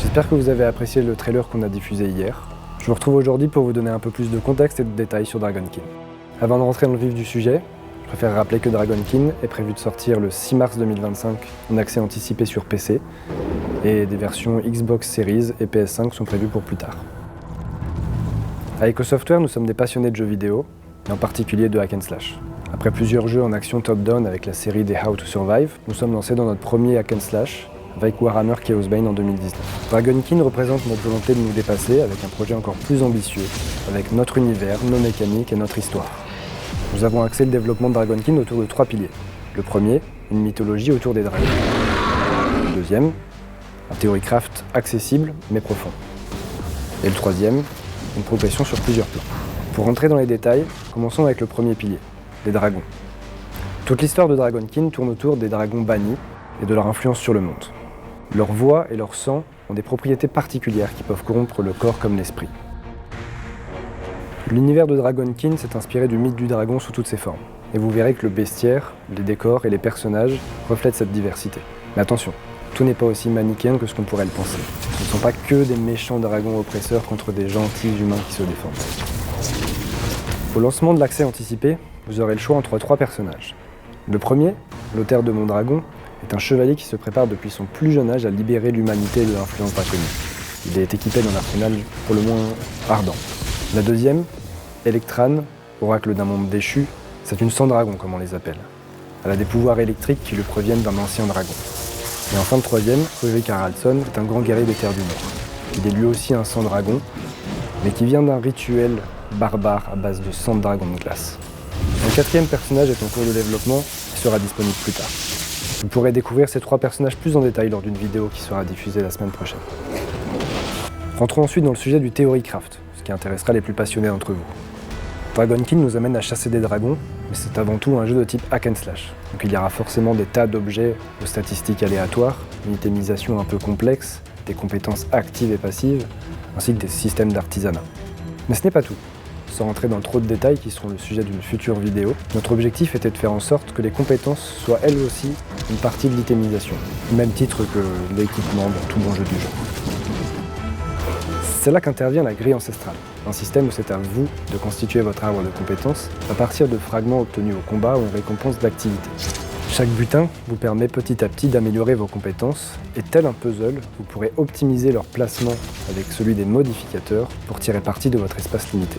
J'espère que vous avez apprécié le trailer qu'on a diffusé hier. Je vous retrouve aujourd'hui pour vous donner un peu plus de contexte et de détails sur Dragonkin. Avant de rentrer dans le vif du sujet, je préfère rappeler que Dragonkin est prévu de sortir le 6 mars 2025 en accès anticipé sur PC et des versions Xbox Series et PS5 sont prévues pour plus tard. À Echo Software, nous sommes des passionnés de jeux vidéo, et en particulier de hack and slash. Après plusieurs jeux en action top-down avec la série des How to Survive, nous sommes lancés dans notre premier hack and slash avec Warhammer Chaosbane en 2019. Dragonkin représente notre volonté de nous dépasser avec un projet encore plus ambitieux, avec notre univers, nos mécaniques et notre histoire. Nous avons axé le développement de Dragonkin autour de 3 piliers. Le premier, une mythologie autour des dragons. Le deuxième, un theorycraft accessible mais profond. Et le troisième, une progression sur plusieurs plans. Pour rentrer dans les détails, commençons avec le premier pilier, les dragons. Toute l'histoire de Dragonkin tourne autour des dragons bannis et de leur influence sur le monde. Leur voix et leur sang ont des propriétés particulières qui peuvent corrompre le corps comme l'esprit. L'univers de Dragonkin s'est inspiré du mythe du dragon sous toutes ses formes. Et vous verrez que le bestiaire, les décors et les personnages reflètent cette diversité. Mais attention, tout n'est pas aussi manichéen que ce qu'on pourrait le penser. Ce ne sont pas que des méchants dragons oppresseurs contre des gentils humains qui se défendent. Au lancement de l'accès anticipé, vous aurez le choix entre 3 personnages. Le premier, l'auteur de Mon Dragon, est un chevalier qui se prépare depuis son plus jeune âge à libérer l'humanité de l'influence draconique. Il est équipé d'un arsenal pour le moins ardent. La deuxième, Electrane, oracle d'un monde déchu, c'est une sans-dragon comme on les appelle. Elle a des pouvoirs électriques qui lui proviennent d'un ancien dragon. Et enfin le troisième, Rurik Haraldsson, est un grand guerrier des terres du Nord. Il est lui aussi un sans-dragon, mais qui vient d'un rituel barbare à base de sang de dragon de glace. Un quatrième personnage est en cours de développement et sera disponible plus tard. Vous pourrez découvrir ces 3 personnages plus en détail lors d'une vidéo qui sera diffusée la semaine prochaine. Rentrons ensuite dans le sujet du theorycraft, ce qui intéressera les plus passionnés d'entre vous. Dragonkin nous amène à chasser des dragons, mais c'est avant tout un jeu de type hack and slash. Donc il y aura forcément des tas d'objets aux statistiques aléatoires, une itemisation un peu complexe, des compétences actives et passives, ainsi que des systèmes d'artisanat. Mais ce n'est pas tout. Sans rentrer dans trop de détails qui seront le sujet d'une future vidéo, notre objectif était de faire en sorte que les compétences soient elles aussi une partie de l'itemisation, au même titre que l'équipement dans tout bon jeu du genre. C'est là qu'intervient la grille ancestrale, un système où c'est à vous de constituer votre arbre de compétences à partir de fragments obtenus au combat ou en récompense d'activité. Chaque butin vous permet petit à petit d'améliorer vos compétences et tel un puzzle, vous pourrez optimiser leur placement avec celui des modificateurs pour tirer parti de votre espace limité.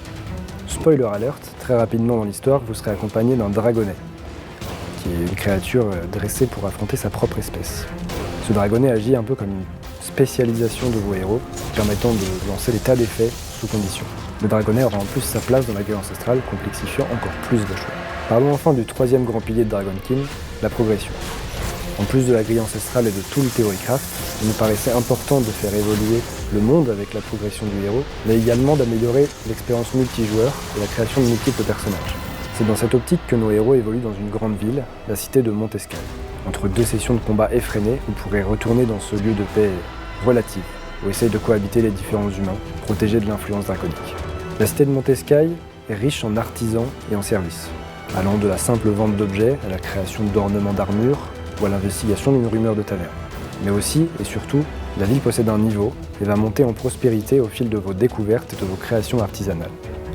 Spoiler alert, très rapidement dans l'histoire, vous serez accompagné d'un dragonnet, qui est une créature dressée pour affronter sa propre espèce. Ce dragonnet agit un peu comme une spécialisation de vos héros, permettant de lancer des tas d'effets sous condition. Le dragonnet aura en plus sa place dans la grille ancestrale, complexifiant encore plus vos choix. Parlons enfin du troisième grand pilier de Dragonkin, la progression. En plus de la grille ancestrale et de tout le theorycraft, il nous paraissait important de faire évoluer le monde avec la progression du héros, mais également d'améliorer l'expérience multijoueur et la création de multiples personnages. C'est dans cette optique que nos héros évoluent dans une grande ville, la cité de Montescail. Entre 2 sessions de combat effrénées, vous pourrez retourner dans ce lieu de paix relative, où essayent de cohabiter les différents humains, protégés de l'influence draconique. La cité de Montescail est riche en artisans et en services, allant de la simple vente d'objets à la création d'ornements d'armure, ou à l'investigation d'une rumeur de taverne. Mais aussi, et surtout, la ville possède un niveau et va monter en prospérité au fil de vos découvertes et de vos créations artisanales,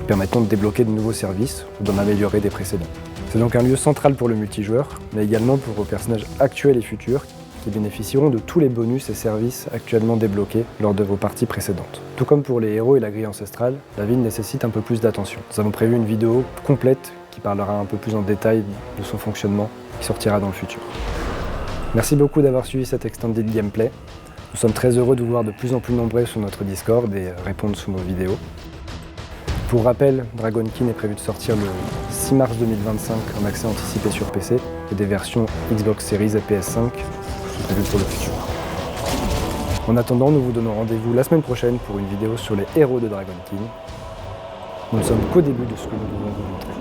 permettant de débloquer de nouveaux services ou d'en améliorer des précédents. C'est donc un lieu central pour le multijoueur, mais également pour vos personnages actuels et futurs qui bénéficieront de tous les bonus et services actuellement débloqués lors de vos parties précédentes. Tout comme pour les héros et la grille ancestrale, la ville nécessite un peu plus d'attention. Nous avons prévu une vidéo complète qui parlera un peu plus en détail de son fonctionnement, qui sortira dans le futur. Merci beaucoup d'avoir suivi cet extended gameplay. Nous sommes très heureux de vous voir de plus en plus nombreux sur notre Discord et répondre sous nos vidéos. Pour rappel, Dragonkin est prévu de sortir le 6 mars 2025 en accès anticipé sur PC et des versions Xbox Series et PS5 sont prévues pour le futur. En attendant, nous vous donnons rendez-vous la semaine prochaine pour une vidéo sur les héros de Dragonkin. Nous ne sommes qu'au début de ce que nous devons vous montrer.